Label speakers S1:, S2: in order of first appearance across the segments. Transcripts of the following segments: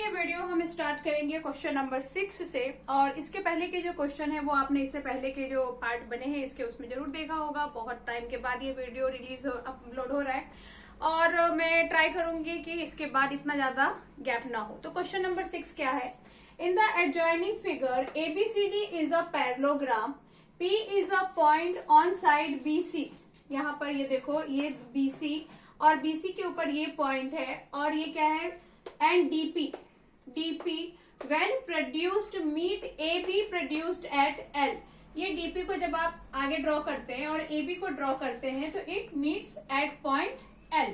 S1: ये वीडियो हम स्टार्ट करेंगे क्वेश्चन नंबर 6 से। और इसके पहले के जो क्वेश्चन है वो आपने इससे पहले के जो पार्ट बने हैं इसके उसमें जरूर देखा होगा। बहुत टाइम के बाद ये वीडियो अपलोड हो रहा है और मैं ट्राई करूंगी कि इसके बाद इतना ज्यादा गैप ना हो। तो क्वेश्चन नंबर 6 क्या है? In the adjoining figure ABCD is a parallelogram, P is a point on side BC। यहाँ पर ये देखो, ये BC और BC के ऊपर ये पॉइंट है और ये क्या है, and DP when produced meet AB produced at L। ये DP को जब आप आगे ड्रॉ करते हैं और AB को ड्रॉ करते हैं तो it meets eight point L।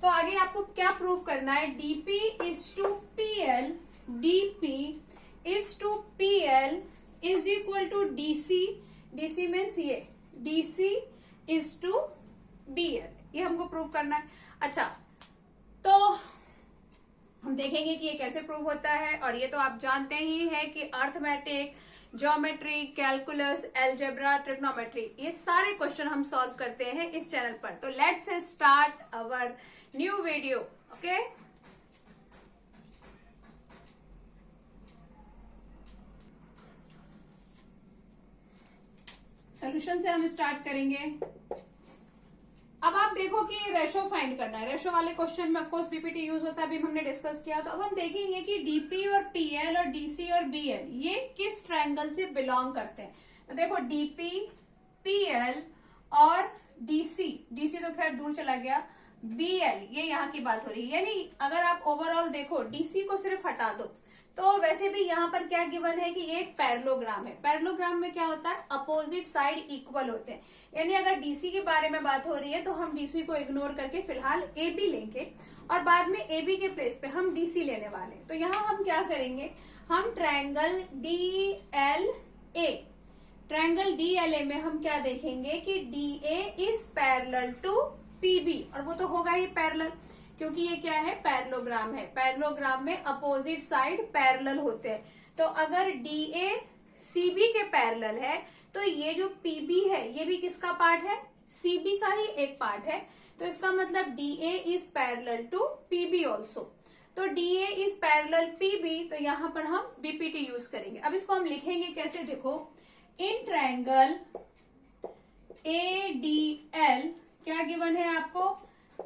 S1: तो आगे आपको क्या प्रूव करना है? DP is to PL, DP is to PL is equal to DC means ये DC is to BL। ये हमको प्रूव करना है। अच्छा, तो हम देखेंगे कि ये कैसे प्रूव होता है। और ये तो आप जानते ही हैं कि arithmetic, geometry, calculus, algebra, trigonometry, ये सारे क्वेश्चन हम सॉल्व करते हैं इस चैनल पर। तो let's start our new video. Okay, solution से हम स्टार्ट करेंगे। अब आप देखो कि रेशो फाइंड करना है। रेशो वाले क्वेश्चन में ऑफकोर्स बीपीटी यूज होता है, अभी हमने डिस्कस किया। तो अब हम देखेंगे कि डीपी और पीएल और डीसी और बीएल ये किस ट्रायंगल से बिलोंग करते हैं। तो देखो, डीपी, पीएल और डीसी तो खैर दूर चला गया, बीएल ये यहाँ की बात हो रही है। यानी अगर आप ओवरऑल देखो, डीसी को सिर्फ हटा दो तो वैसे भी यहाँ पर क्या गिवन है कि ये एक पैरेललोग्राम है। पैरेललोग्राम में क्या होता है? अपोजिट साइड इक्वल होते हैं। यानी अगर डीसी के बारे में बात हो रही है तो हम डीसी को इग्नोर करके फिलहाल एबी लेंगे और बाद में एबी के प्लेस पे हम डीसी लेने वाले हैं। तो यहाँ हम क्या करेंगे, हम ट्रायंगल DLA में हम क्या देखेंगे कि DA is parallel to PB, और वो तो होगा ही पैरेलल क्योंकि ये क्या है, पैरेललोग्राम है। पैरेललोग्राम में अपोजिट साइड पैरेलल होते हैं। तो अगर DA CB के पैरेलल है तो ये जो PB है ये भी किसका पार्ट है? CB का ही एक पार्ट है। तो इसका मतलब DA is parallel to PB also. तो DA इज पैरेलल PB, तो यहाँ पर हम BPT यूज करेंगे। अब इसको हम लिखेंगे कैसे? देखो, इन ट्रायंगल ADL क्या गिवन है आपको?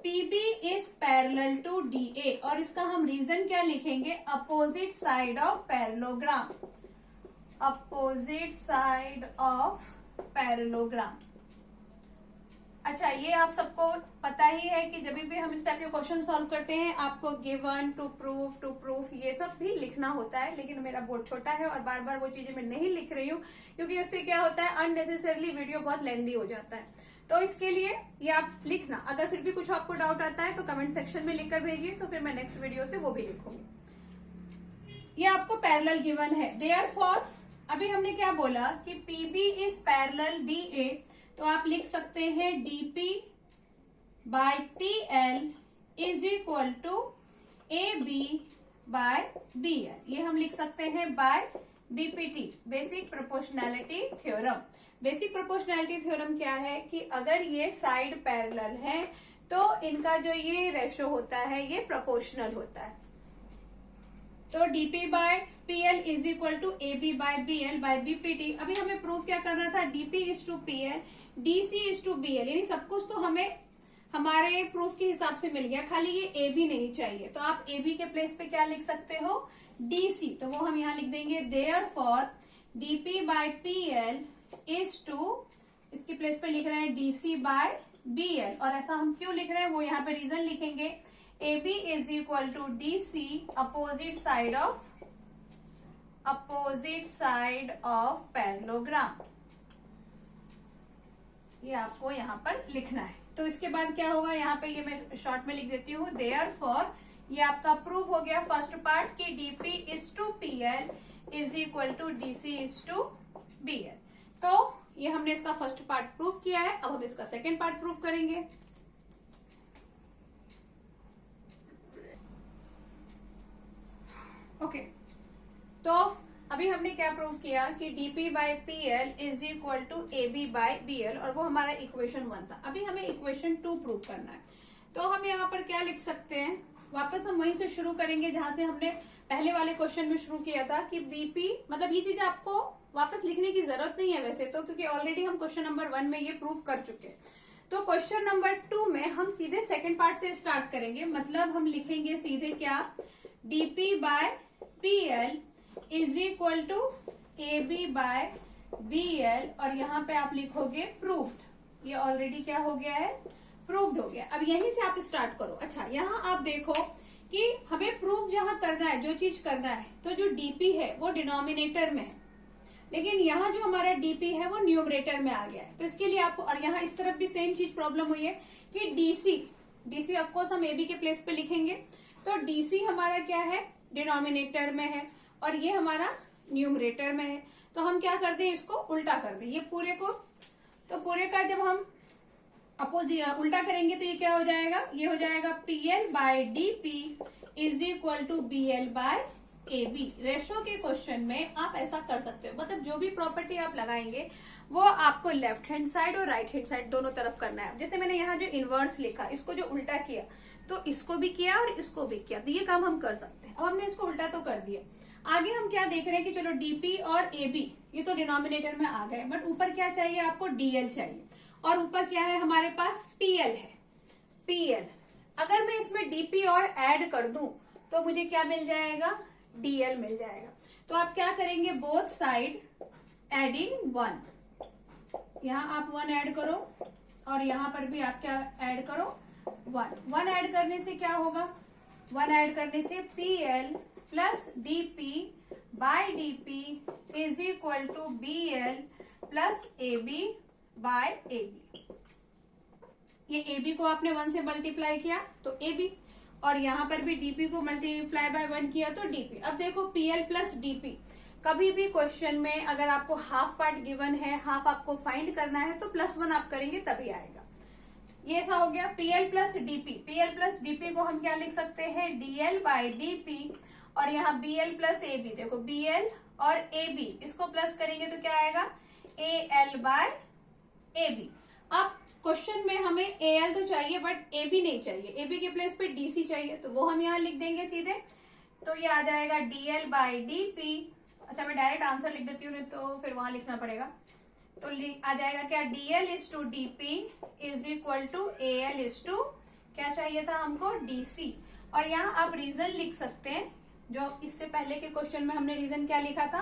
S1: PB is parallel to DA और इसका हम रीजन क्या लिखेंगे? Opposite side of parallelogram. Opposite side of parallelogram. अच्छा, ये आप सबको पता ही है कि जब भी हम इस टाइप के क्वेश्चन सॉल्व करते हैं आपको गिवन, टू प्रूफ ये सब भी लिखना होता है। लेकिन मेरा बोर्ड छोटा है और बार बार वो चीजें मैं नहीं लिख रही हूँ क्योंकि उससे क्या होता है, अननेसेसरली वीडियो बहुत लेंदी हो जाता है। तो इसके लिए ये आप लिखना। अगर फिर भी कुछ आपको डाउट आता है तो कमेंट सेक्शन में लिखकर भेजिए, तो फिर मैं नेक्स्ट वीडियो से वो भी लिखूंगी। ये आपको पैरेलल गिवन है। देयरफॉर अभी हमने क्या बोला कि PB इज पैरेलल DA, तो आप लिख सकते हैं DP by PL is equal to AB by BL। ये हम लिख सकते हैं by BPT, basic proportionality theorem. Basic proportionality theorem क्या है कि अगर ये साइड पैरेलल है तो इनका जो ये रेशो होता है ये प्रोपोर्शनल होता है। तो DP by PL is equal to AB by BL by BPT। अभी हमें प्रूफ क्या करना था? DP is to PL, DC is to BL, यानी सब कुछ तो हमें हमारे प्रूफ के हिसाब से मिल गया, खाली ये AB नहीं चाहिए। तो आप AB के प्लेस पे क्या लिख सकते हो? DC। तो वो हम यहाँ लिख देंगे, therefore DP by PL is to, इसके प्लेस पे लिख रहे हैं DC बाय BL। और ऐसा हम क्यों लिख रहे हैं वो यहाँ पे रीजन लिखेंगे। AB is equal to DC opposite side of parallelogram. ये आपको यहाँ पर लिखना है। तो इसके बाद क्या होगा, यहाँ पे ये मैं शॉर्ट में लिख देती हूँ, देयरफॉर ये आपका प्रूफ हो गया फर्स्ट पार्ट कि DP is to PL is equal to DC is to BL। तो ये हमने इसका फर्स्ट पार्ट प्रूफ किया है। अब हम इसका सेकेंड पार्ट प्रूफ करेंगे। ओके, तो अभी हमने क्या प्रूव किया कि DP by PL is equal to AB by BL, और वो हमारा इक्वेशन 1 था। अभी हमें इक्वेशन 2 प्रूव करना है। तो हम यहाँ पर क्या लिख सकते हैं? वापस हम वहीं से शुरू करेंगे जहां से हमने पहले वाले क्वेश्चन में शुरू किया था कि बीपी मतलब ये चीज आपको वापस लिखने की जरूरत नहीं है वैसे तो, क्योंकि ऑलरेडी हम क्वेश्चन नंबर 1 में ये प्रूव कर चुके हैं। तो क्वेश्चन नंबर 2 में हम सीधे सेकंड पार्ट से स्टार्ट करेंगे। मतलब हम लिखेंगे सीधे क्या, DP by PL is equal to AB by BL, और यहाँ पे आप लिखोगे प्रूव्ड। ये ऑलरेडी क्या हो गया है, प्रूव्ड हो गया। अब यहीं से आप स्टार्ट करो। अच्छा, यहाँ आप देखो कि हमें प्रूव जहां करना है, जो चीज करना है, तो जो डीपी है वो डिनोमिनेटर में है, लेकिन यहाँ जो हमारा डीपी है वो न्यूमरेटर में आ गया है। तो इसके लिए आपको, और यहाँ इस तरफ भी सेम चीज प्रॉब्लम हुई है कि डीसी ऑफकोर्स हम एबी के प्लेस पे लिखेंगे, तो डीसी हमारा क्या है, डिनोमिनेटर में है, और ये हमारा न्यूमरेटर में है। तो हम क्या कर दें, इसको उल्टा कर दें, ये पूरे को। तो पूरे का जब हम उल्टा करेंगे तो ये क्या हो जाएगा, ये हो जाएगा PL by DP is equal to BL by AB. Ratio के क्वेश्चन में आप ऐसा कर सकते हो, मतलब जो भी प्रॉपर्टी आप लगाएंगे वो आपको लेफ्ट हैंड साइड और राइट हैंड साइड दोनों तरफ करना है। जैसे मैंने यहाँ जो इनवर्स लिखा, इसको जो उल्टा किया, तो इसको भी किया और इसको भी किया, तो ये काम हम कर सकते हैं। अब हमने इसको उल्टा तो कर दिया। आगे हम क्या देख रहे हैं कि चलो डीपी और एबी ये तो डिनोमिनेटर में आ गए, बट ऊपर क्या चाहिए आपको, डीएल चाहिए, और ऊपर क्या है हमारे पास, पीएल है। पीएल अगर मैं इसमें डीपी और ऐड कर दूं तो मुझे क्या मिल जाएगा, डीएल मिल जाएगा। तो आप क्या करेंगे, बोथ साइड एडिंग 1, यहाँ आप 1 ऐड करो और यहाँ पर भी आप क्या ऐड करो, 1 ऐड करने से क्या होगा, 1 ऐड करने से PL plus DP by DP is equal to BL plus AB by AB. ये एबी को आपने 1 से मल्टीप्लाई किया तो एबी, और यहाँ पर भी डीपी को मल्टीप्लाई बाय 1 किया तो डीपी। अब देखो पीएल प्लस डीपी, कभी भी क्वेश्चन में अगर आपको हाफ पार्ट गिवन है, हाफ आपको फाइंड करना है, तो +1 आप करेंगे तभी आएगा। ये ऐसा हो गया PL plus DP. PL plus DP को हम क्या लिख सकते हैं, डीएल बाय डीपी, और यहाँ बीएल प्लस एबी, देखो बीएल और एबी इसको प्लस करेंगे तो क्या आएगा, एएल बाय एबी। अब क्वेश्चन में हमें एएल तो चाहिए बट एबी नहीं चाहिए, एबी के प्लेस पे डीसी चाहिए, तो वो हम यहाँ लिख देंगे सीधे। तो ये आ जाएगा डीएल बाय डीपी। अच्छा, मैं डायरेक्ट आंसर लिख देती हूँ, नहीं तो फिर वहां लिखना पड़ेगा। तो आ जाएगा क्या, DL is to DP is equal to AL is to, क्या चाहिए था हमको, डीसी। और यहाँ आप रीजन लिख सकते हैं, जो इससे पहले के क्वेश्चन में हमने रीजन क्या लिखा था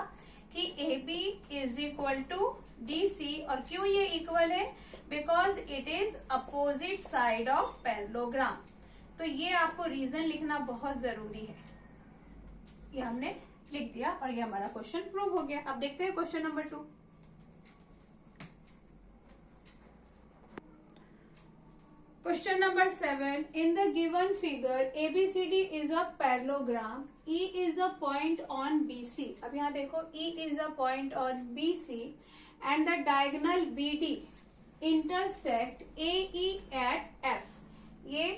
S1: कि AB is equal to DC, और क्यों ये इक्वल है, because it is opposite side of parallelogram. तो ये आपको रीजन लिखना बहुत जरूरी है। ये हमने लिख दिया और ये हमारा क्वेश्चन प्रूव हो गया। अब देखते हैं question number 2। Question number 7. In the given figure, ABCD is a parallelogram. E is a point on BC. अब यहाँ देखो, E is a point on BC, and the diagonal BD intersect AE at F. ये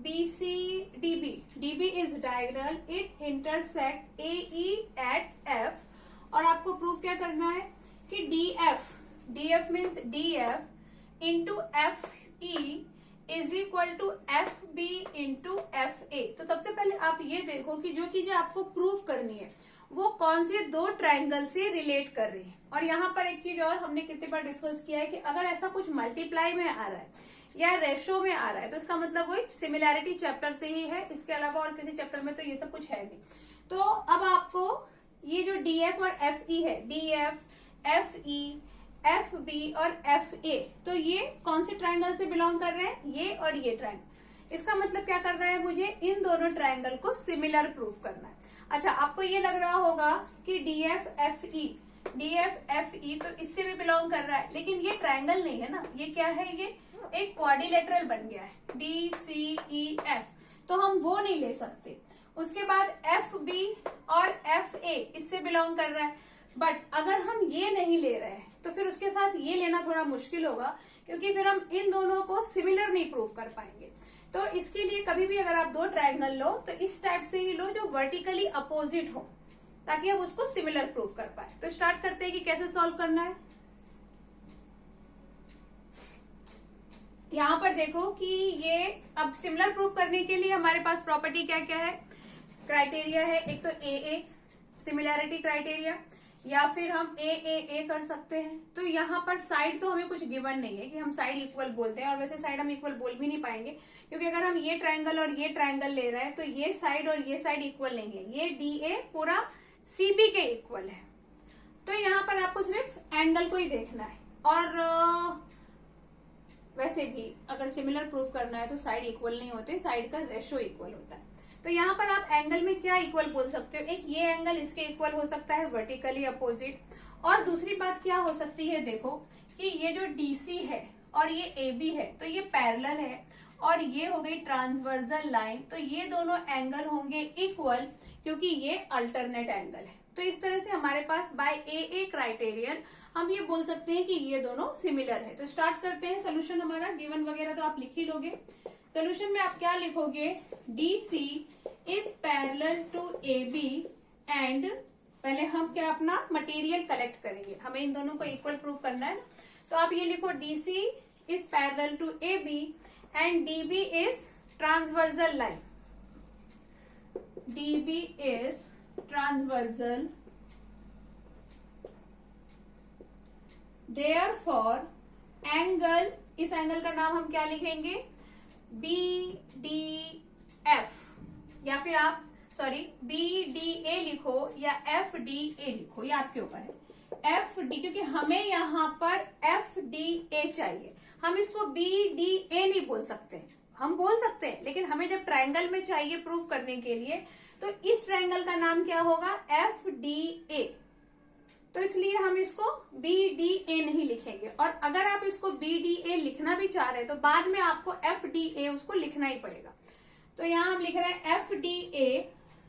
S1: BC DB is diagonal. It intersect AE at F. और आपको proof क्या करना है कि DF means DF into FE is equal to F B into F A. तो सबसे पहले आप ये देखो कि जो चीजें आपको प्रूफ करनी है वो कौन से 2 ट्रायंगल से रिलेट कर रही है। और यहाँ पर एक चीज और हमने कितनी बार डिस्कस किया है कि अगर ऐसा कुछ मल्टीप्लाई में आ रहा है या रेशो में आ रहा है तो इसका मतलब वही सिमिलैरिटी चैप्टर से ही है, इसके अलावा और किसी चैप्टर में तो ये सब कुछ है नहीं। तो अब आपको ये जो डीएफ और एफ ई है, DF, F E, F B और एफ ए, तो ये कौन से ट्रायंगल से बिलोंग कर रहे हैं, ये और ये ट्रायंगल। इसका मतलब क्या करना है, मुझे इन दोनों ट्रायंगल को सिमिलर प्रूफ करना है। अच्छा, आपको ये लग रहा होगा कि डीएफ एफ ई तो इससे भी बिलोंग कर रहा है, लेकिन ये ट्रायंगल नहीं है ना, ये क्या है, ये एक क्वाड्रिलेटरल बन गया है, डी सी ई एफ, तो हम वो नहीं ले सकते। उसके बाद एफ बी और एफ ए इससे बिलोंग कर रहा है, बट अगर हम ये नहीं ले रहे हैं तो फिर उसके साथ ये लेना थोड़ा मुश्किल होगा, क्योंकि फिर हम इन दोनों को सिमिलर नहीं प्रूफ कर पाएंगे। तो इसके लिए कभी भी अगर आप 2 ट्रायंगल लो तो इस टाइप से ही लो जो वर्टिकली अपोजिट हो, ताकि हम उसको सिमिलर प्रूफ कर पाए। तो स्टार्ट करते हैं कि कैसे सॉल्व करना है। यहाँ पर देखो कि ये अब सिमिलर प्रूफ करने के लिए हमारे पास प्रॉपर्टी क्या क्या है, क्राइटेरिया है। एक तो ए सिमिलैरिटी क्राइटेरिया, या फिर हम ए कर सकते हैं। तो यहाँ पर साइड तो हमें कुछ गिवन नहीं है कि हम साइड इक्वल बोलते हैं, और वैसे साइड हम इक्वल बोल भी नहीं पाएंगे, क्योंकि अगर हम ये ट्रायंगल और ये ट्रायंगल ले रहे हैं तो ये साइड और ये साइड इक्वल नहीं है, ये डी ए पूरा सीबी के इक्वल है। तो यहाँ पर आपको सिर्फ एंगल को ही देखना है। और वैसे भी अगर सिमिलर प्रूफ करना है तो साइड इक्वल नहीं होते, साइड का रेशो इक्वल होता है। तो यहाँ पर आप एंगल में क्या इक्वल बोल सकते हो, एक ये एंगल इसके इक्वल हो सकता है वर्टिकली अपोजिट। और दूसरी बात क्या हो सकती है, देखो कि ये जो डीसी है और ये एबी है तो ये पैरेलल है, और ये हो गई ट्रांसवर्सल लाइन, तो ये दोनों एंगल होंगे इक्वल क्योंकि ये अल्टरनेट एंगल है। तो इस तरह से हमारे पास बाय ए क्राइटेरियन हम ये बोल सकते हैं कि ये दोनों सिमिलर है। तो स्टार्ट करते हैं सोल्यूशन। हमारा गिवन वगैरह तो आप लिख ही लोगे। सोल्यूशन में आप क्या लिखोगे, DC is parallel to AB and, पहले हम क्या अपना मटेरियल कलेक्ट करेंगे, हमें इन दोनों को इक्वल प्रूफ करना है ना। तो आप ये लिखो DC is parallel to AB and DB is transversal line, DB is transversal, therefore angle, इस एंगल का नाम हम क्या लिखेंगे, BDF, या फिर आप BDA लिखो या FDA लिखो, ये आपके ऊपर है। FD क्योंकि हमें यहाँ पर FDA चाहिए, हम इसको BDA नहीं बोल सकते, हम बोल सकते हैं लेकिन हमें जब ट्रायंगल में चाहिए प्रूफ करने के लिए, तो इस ट्रायंगल का नाम क्या होगा, FDA। तो इसलिए हम इसको BDA नहीं लिखेंगे, और अगर आप इसको BDA लिखना भी चाह रहे हैं तो बाद में आपको FDA उसको लिखना ही पड़ेगा। तो यहाँ हम लिख रहे हैं FDA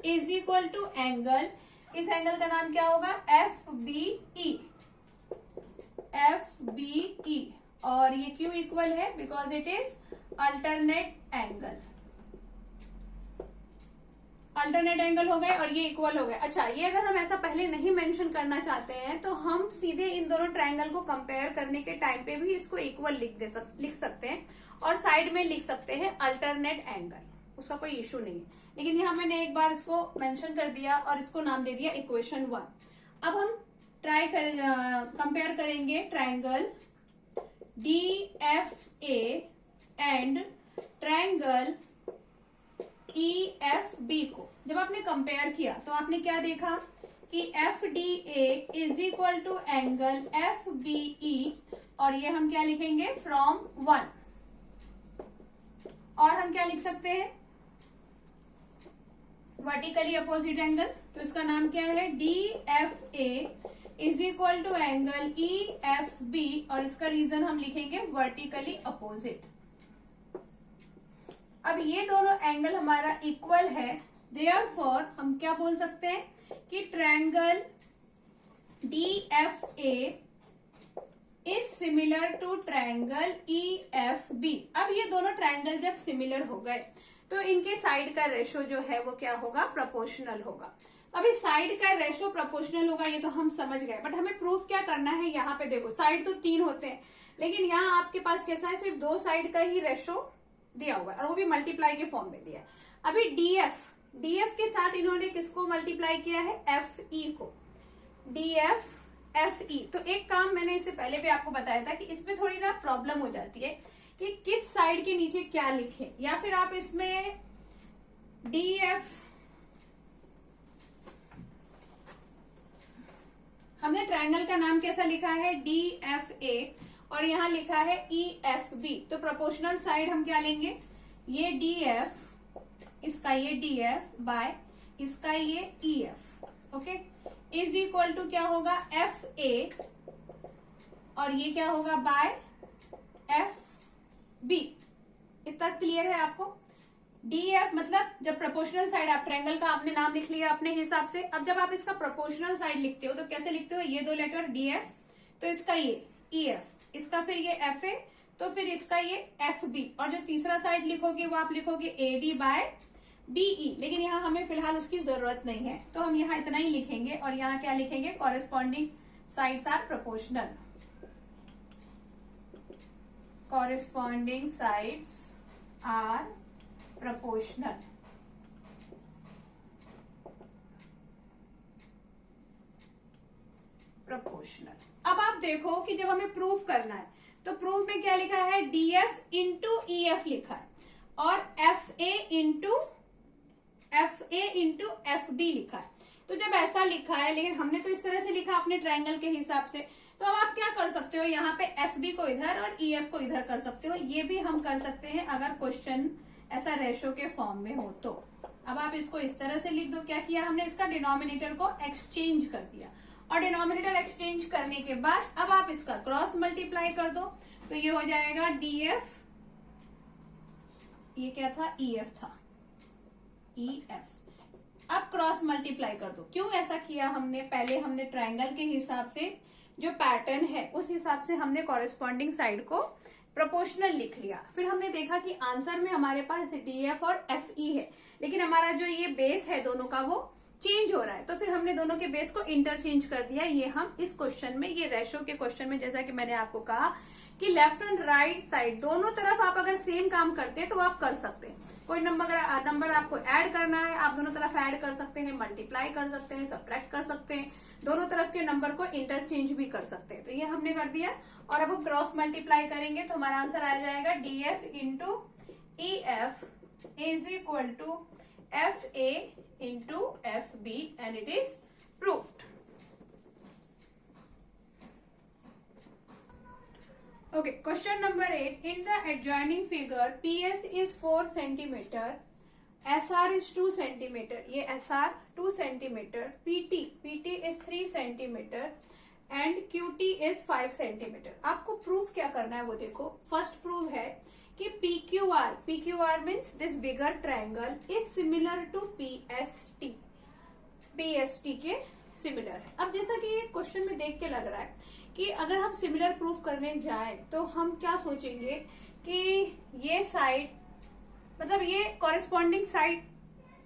S1: is equal to angle, इस एंगल का नाम क्या होगा, FBE, और ये क्यों इक्वल है, because it is alternate angle, alternate angle हो गए और ये इक्वल हो गए। अच्छा, ये अगर हम ऐसा पहले नहीं मेंशन करना चाहते हैं तो हम सीधे इन दोनों ट्रायंगल को कंपेयर करने के टाइम पे भी इसको इक्वल लिख सकते हैं, और साइड में लिख सकते हैं अल्टरनेट एंगल, उसका कोई इश्यू नहीं है। लेकिन यहाँ मैंने एक बार इसको मेंशन कर दिया और इसको नाम दे दिया इक्वेशन 1। अब हम कंपेयर करेंगे triangle DFA and triangle EFB को। जब आपने कंपेयर किया तो आपने क्या देखा कि FDA is equal to angle FBE, और ये हम क्या लिखेंगे, फ्रॉम 1। और हम क्या लिख सकते हैं, वर्टिकली अपोजिट एंगल, तो इसका नाम क्या है, DFA is equal to angle EFB, और इसका रीजन हम लिखेंगे वर्टिकली अपोजिट। अब ये दोनों एंगल हमारा इक्वल है, देयरफॉर हम क्या बोल सकते हैं कि triangle DFA is similar to triangle EFB। अब ये दोनों ट्रायंगल जब सिमिलर हो गए तो इनके साइड का रेशो जो है वो क्या होगा, प्रोपोर्शनल होगा। अभी साइड का रेशो प्रोपोर्शनल होगा ये तो हम समझ गए, बट हमें प्रूफ क्या करना है, यहाँ पे देखो साइड तो 3 होते हैं, लेकिन यहाँ आपके पास कैसा है, सिर्फ 2 साइड का ही रेशो दिया हुआ है, और वो भी मल्टीप्लाई के फॉर्म में दिया है। अभी DF के साथ इन्होंने किसको मल्टीप्लाई किया है, FE को, DF FE। तो एक काम मैंने इससे पहले भी आपको बताया था कि इसमें थोड़ी ना प्रॉब्लम हो जाती है कि किस साइड के नीचे क्या लिखें, या फिर आप इसमें DF, हमने ट्रायंगल का नाम कैसा लिखा है, DFA, और यहाँ लिखा है EFB। तो प्रोपोर्शनल साइड हम क्या लेंगे, ये DF, इसका ये DF बाय इसका ये EF, okay, is equal to क्या होगा, FA, और ये क्या होगा बाय FB। इतना क्लियर है आपको। DF मतलब जब प्रोपोर्शनल साइड, आप ट्रायंगल का आपने नाम लिख लिया अपने हिसाब से। अब जब आप इसका प्रोपोर्शनल साइड लिखते हो तो कैसे लिखते हो, ये 2 लेटर DF, तो इसका ये EF, इसका फिर ये FA, तो फिर इसका ये FB, और जो तीसरा साइड लिखोगे वो आप लिखोगे AD बाय BE। लेकिन यहाँ हमें फिलहाल उसकी जरूरत नहीं है, तो हम यहाँ इतना ही लिखेंगे, और यहाँ क्या लिखेंगे, corresponding sides are proportional. corresponding sides are proportional. अब आप देखो कि जब हमें प्रूफ करना है तो प्रूफ में क्या लिखा है, DF इंटू EF लिखा है और FA इंटू FB लिखा है। तो जब ऐसा लिखा है, लेकिन हमने तो इस तरह से लिखा अपने ट्रायंगल के हिसाब से, तो अब आप क्या कर सकते हो, यहाँ पे FB को इधर और EF को इधर कर सकते हो। ये भी हम कर सकते हैं अगर क्वेश्चन ऐसा रेशो के फॉर्म में हो तो। अब आप इसको इस तरह से लिख दो। क्या किया हमने, इसका डिनोमिनेटर को एक्सचेंज कर दिया और डिनोमिनेटर एक्सचेंज करने के बाद अब आप इसका क्रॉस मल्टीप्लाई कर दो तो ये हो जाएगा DF, ये क्या था, EF था, EF। अब क्रॉस मल्टीप्लाई कर दो। क्यों ऐसा किया हमने, पहले हमने ट्रायंगल के हिसाब से जो पैटर्न है उस हिसाब से हमने कॉरेस्पॉन्डिंग साइड को प्रोपोर्शनल लिख लिया। फिर हमने देखा कि आंसर में हमारे पास DF और FE है, लेकिन हमारा जो ये बेस है दोनों का वो चेंज हो रहा है, तो फिर हमने दोनों के बेस को इंटरचेंज कर दिया। ये हम इस क्वेश्चन में, ये रेशो के क्वेश्चन में, जैसा कि मैंने आपको कहा कि लेफ्ट एंड राइट साइड दोनों तरफ आप अगर सेम काम करते हैं तो आप कर सकते हैं। कोई नंबर आपको ऐड करना है, आप दोनों तरफ ऐड कर सकते हैं, मल्टीप्लाई कर सकते हैं, सब्ट्रैक्ट कर सकते हैं, दोनों तरफ के नंबर को इंटरचेंज भी कर सकते हैं। तो ये हमने कर दिया और अब हम क्रॉस मल्टीप्लाई करेंगे तो हमारा आंसर आ जाएगा DF into EF is equal to FA into FB and it is proved. Okay, question number 8. In the adjoining figure, PS is 4 centimeter, SR is 2 centimeter. ये SR 2 centimeter, PT is 3 centimeter and QT is 5 centimeter. आपको proof क्या करना है वो देखो। First proof है कि PQR means this bigger triangle is similar to PST के सिमिलर है। अब जैसा कि ये क्वेश्चन में देख के लग रहा है कि अगर हम सिमिलर प्रूफ करने जाएं तो हम क्या सोचेंगे कि ये साइड, मतलब ये कॉरेस्पॉन्डिंग साइड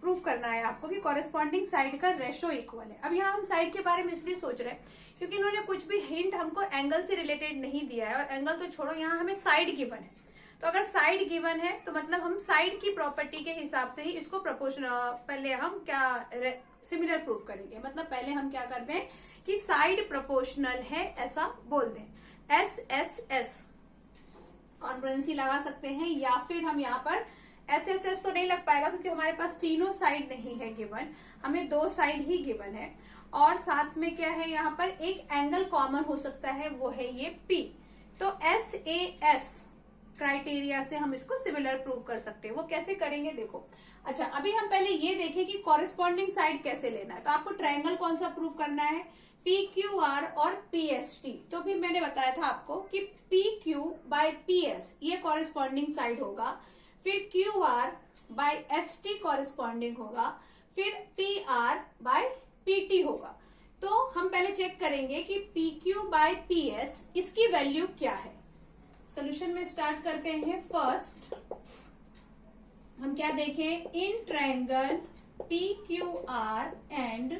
S1: प्रूफ करना है आपको कि कॉरेस्पॉन्डिंग साइड का रेशो इक्वल है। अब यहाँ हम साइड के बारे में इसलिए सोच रहे हैं क्योंकि इन्होंने कुछ भी हिंट हमको एंगल से रिलेटेड नहीं दिया है, और एंगल तो छोड़ो, यहाँ हमें साइड गिवन है। तो अगर साइड गिवन है तो मतलब हम साइड की प्रॉपर्टी के हिसाब से ही इसको प्रोपोर्शनल, पहले हम क्या सिमिलर प्रूफ करेंगे, मतलब पहले हम क्या करते हैं कि साइड प्रोपोर्शनल है ऐसा बोल दें। SSS कॉन्फ्रेंसी लगा सकते हैं, या फिर हम यहाँ पर SSS तो नहीं लग पाएगा क्योंकि हमारे पास तीनों साइड नहीं है गिवन, हमें 2 साइड ही गिवन है। और साथ में क्या है, यहाँ पर एक एंगल कॉमन हो सकता है, वो है ये P। तो SAS क्राइटेरिया से हम इसको सिमिलर प्रूव कर सकते हैं। वो कैसे करेंगे देखो। अच्छा, अभी हम पहले ये देखें कि कॉरेस्पॉन्डिंग साइड कैसे लेना है। तो आपको ट्रायंगल कौन सा प्रूव करना है, PQR और PST। तो भी मैंने बताया था आपको कि PQ बाय PS ये कॉरेस्पॉन्डिंग साइड होगा, फिर QR बाय ST कॉरेस्पॉन्डिंग होगा, फिर PR बाय PT होगा। तो हम पहले चेक करेंगे कि PQ बाय PS इसकी वैल्यू क्या है। सोल्यूशन में स्टार्ट करते हैं। फर्स्ट हम क्या देखें, in triangle PQR and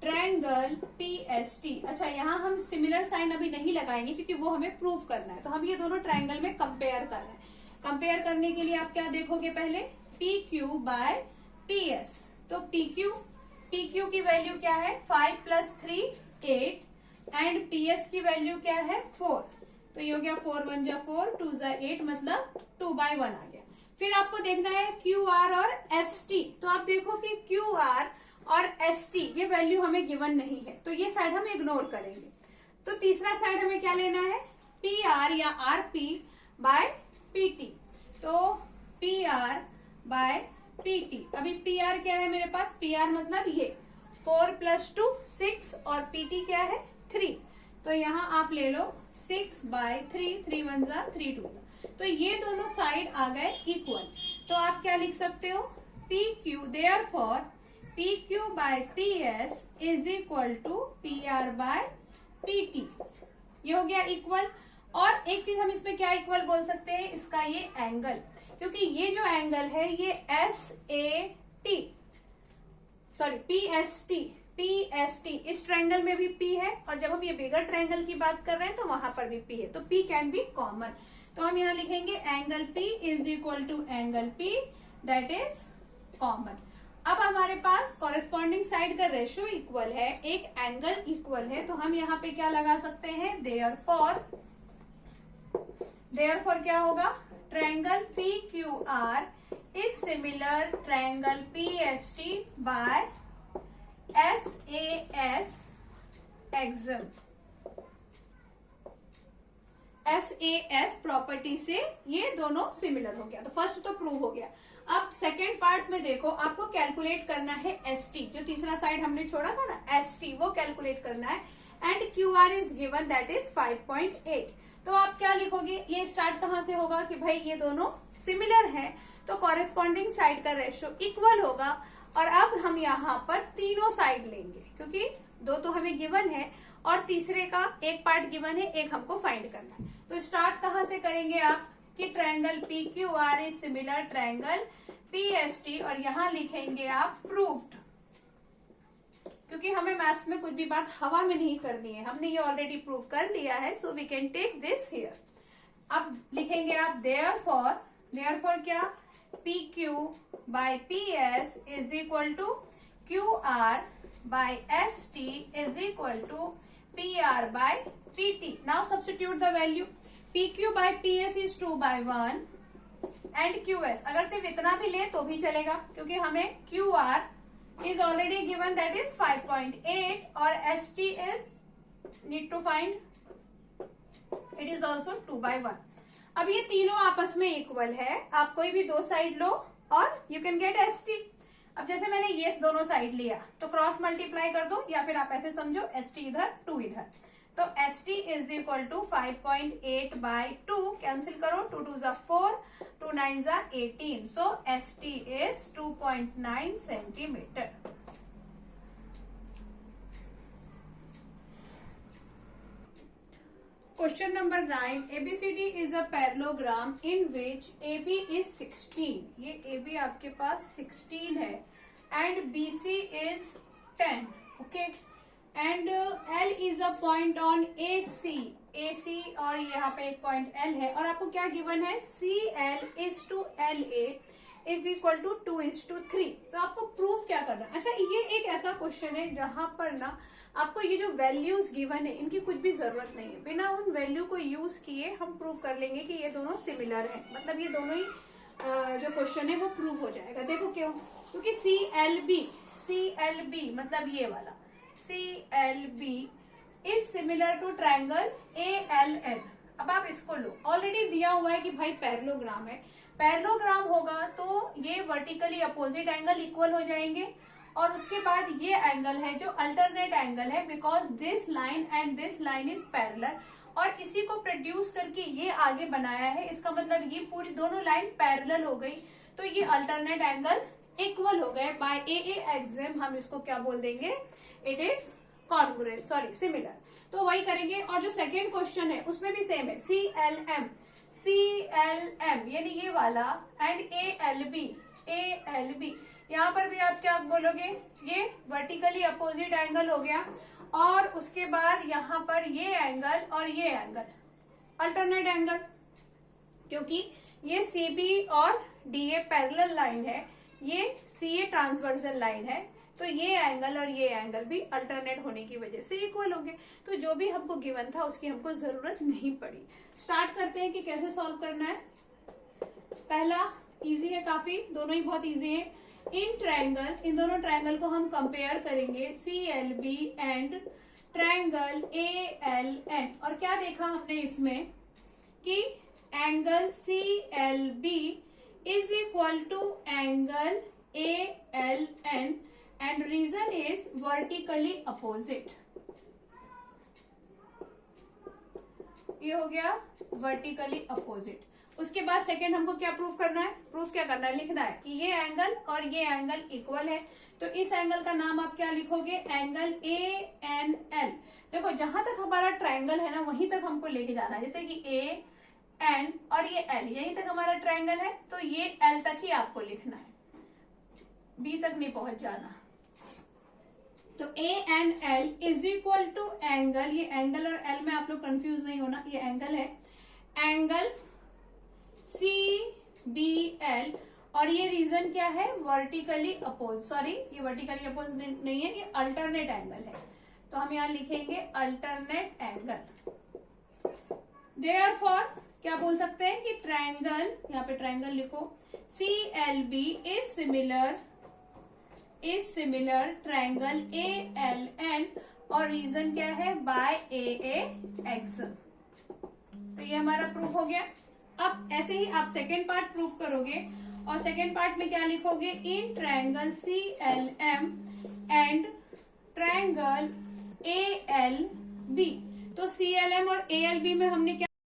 S1: triangle PST। अच्छा, यहाँ हम सिमिलर साइन अभी नहीं लगाएंगे क्योंकि वो हमें प्रूव करना है। तो हम ये दोनों ट्रायंगल में कंपेयर कर रहे हैं। कंपेयर करने के लिए आप क्या देखोगे, पहले PQ बाय PS। तो PQ की वैल्यू क्या है, 5 + 3 8 एंड PS की वैल्यू क्या है, 4। तो ये हो गया 4 × 1 = 4, 2 × 8, मतलब 2/1 आ गया। फिर आपको देखना है QR और ST। तो आप देखो कि QR और ST ये वैल्यू हमें गिवन नहीं है, तो ये साइड हम इग्नोर करेंगे। तो तीसरा साइड हमें क्या लेना है, PR या RP बाय PT। तो PR बाय PT। अभी PR क्या है मेरे पास, PR मतलब ये 4 + 2 6 और PT क्या है 3। तो यहाँ आप ले लो 6/3, 3 × 1 = 3 × 2 = तो ये दोनों साइड आ गए इक्वल। तो आप क्या लिख सकते हो, PQ therefore PQ by PS is equal to PR by PT। ये हो गया इक्वल। और एक चीज हम इसमें क्या इक्वल बोल सकते हैं, इसका ये एंगल, क्योंकि ये जो एंगल है ये PST इस ट्रायंगल में भी P है, और जब हम ये बिगर ट्रायंगल की बात कर रहे हैं तो वहां पर भी P है, तो P कैन बी कॉमन। तो तो हम यहाँ लिखेंगे angle P is equal to angle P that is common. अब हमारे पास कॉरेस्पॉन्डिंग साइड का रेशियो इक्वल है, एक एंगल इक्वल है, तो हम यहाँ पे क्या लगा सकते हैं, देयरफॉर क्या होगा, triangle PQR is similar triangle PST by SAS axiom. SAS property से ये दोनों सिमिलर हो गया, तो फर्स्ट तो प्रूव हो गया। अब सेकेंड पार्ट में देखो, आपको कैलकुलेट करना है ST, जो तीसरा साइड हमने छोड़ा था ना ST, वो कैलकुलेट करना है। And QR is given that is 5.8। तो आप क्या लिखोगे, ये स्टार्ट कहाँ से होगा कि भाई ये दोनों सिमिलर है, तो कॉरेस्पॉन्डिंग साइड का रेशियो इक्वल होगा। और अब हम यहाँ पर तीनों साइड लेंगे, क्योंकि दो तो हमें गिवन है और तीसरे का एक पार्ट गिवन है, एक हमको फाइंड करना है। तो स्टार्ट कहाँ से करेंगे आप कि triangle PQR is similar triangle PST, और यहाँ लिखेंगे आप प्रूव्ड, क्योंकि हमें मैथ्स में कुछ भी बात हवा में नहीं करनी है, हमने ये ऑलरेडी प्रूव कर लिया है, so we can take this here. अब लिखेंगे आप देयरफॉर क्या, PQ by PS is equal to QR by ST is equal to PR by PT. Now substitute the value. PQ by PS is 2 by 1 and QS अगर सिर्फ इतना भी ले तो भी चलेगा, क्योंकि हमें QR is already given that is 5.8 और ST is need to find it is also 2 by 1। अब ये तीनों आपस में इक्वल है, आप कोई भी दो साइड लो और यू कैन गेट ST। अब जैसे मैंने ये दोनों साइड लिया तो क्रॉस मल्टीप्लाई कर दो, या फिर आप ऐसे समझो ST इधर 2 इधर, तो ST is equal to 5.8 by 2, cancel करो, 2 2 जा 4, 2 9 जा 18, so ST is 2.9 centimetre. Question number 9, ABCD is a parallelogram in which AB is 16, ये AB आपके पास 16 है, and BC is 10, okay, and L is a point on AC और यहाँ पे एक पॉइंट L है, और आपको क्या गिवन है, CL is to LA is equal to 2:3। तो आपको प्रूफ क्या करना है। अच्छा, ये एक ऐसा क्वेश्चन है जहां पर ना आपको ये जो वैल्यूज गिवन है इनकी कुछ भी जरूरत नहीं है, बिना उन वैल्यू को यूज किए हम प्रूव कर लेंगे कि ये दोनों सिमिलर हैं, मतलब ये दोनों ही जो क्वेश्चन है वो प्रूव हो जाएगा। देखो क्यों, क्योंकि CLB मतलब ये वाला CLB is similar to triangle ALN। अब आप इसको लो, ऑलरेडी दिया हुआ है कि भाई पैरेललोग्राम है, पैरेललोग्राम होगा तो ये वर्टिकली अपोजिट एंगल इक्वल हो जाएंगे, और उसके बाद ये एंगल है जो अल्टरनेट एंगल है, because this line and this line is parallel, और इसी को प्रोड्यूस करके ये आगे बनाया है, इसका मतलब ये पूरी दोनों लाइन पैरेलल हो गई, तो ये अल्टरनेट एंगल इक्वल हो गए। बाय AA एक्सिम हम इसको क्या बोल देंगे, it is congruent, sorry similar. तो वही करेंगे, और जो सेकेंड क्वेश्चन है उसमें भी सेम है, CLM यानी ये वाला, एंड ALB यहाँ पर भी आप क्या बोलोगे, ये वर्टिकली अपोजिट एंगल हो गया, और उसके बाद यहाँ पर ये एंगल और ये एंगल अल्टरनेट एंगल, क्योंकि ये CB और DA पैरेलल लाइन है, ये CA ट्रांसवर्सल लाइन है, तो ये एंगल और ये एंगल भी अल्टरनेट होने की वजह से इक्वल होंगे। तो जो भी हमको गिवन था उसकी हमको जरूरत नहीं पड़ी। स्टार्ट करते हैं कि कैसे सॉल्व करना है। पहला इजी है काफी, दोनों ही बहुत इजी है। इन दोनों ट्रायंगल को हम कंपेयर करेंगे, CLB एंड ट्रायंगल ALN, और क्या देखा हमने इसमें कि angle CLB is equal to angle ALN and reason is vertically opposite. ये हो गया वर्टिकली अपोजिट। उसके बाद सेकेंड हमको क्या प्रूफ करना है, लिखना है कि ये एंगल और ये एंगल इक्वल है, तो इस एंगल का नाम आप क्या लिखोगे, एंगल ANL। देखो जहां तक हमारा ट्रायंगल है ना वहीं तक हमको लेके जाना है, जैसे कि AN और ये L, यहीं तक हमारा ट्रायंगल है, तो ये L तक ही आपको लिखना है, B तक नहीं पहुंच जाना। तो ANL is equal to angle, ये एंगल और L में आप लोग कंफ्यूज नहीं होना, ये एंगल है, एंगल CBL, और ये रीजन क्या है, वर्टिकली अपोज, सॉरी ये वर्टिकली अपोज नहीं है, ये अल्टरनेट एंगल है, तो हम यहाँ लिखेंगे अल्टरनेट एंगल। देयरफॉर क्या बोल सकते हैं कि ट्रायंगल, यहाँ पे ट्रायंगल लिखो, CLB is similar triangle ALN, और रीजन क्या है, बाय AAX। तो ये हमारा प्रूफ हो गया। अब ऐसे ही आप सेकेंड पार्ट प्रूफ करोगे, और सेकेंड पार्ट में क्या लिखोगे, in triangle CLM and triangle ALB। तो CLM और ALB में हमने क्या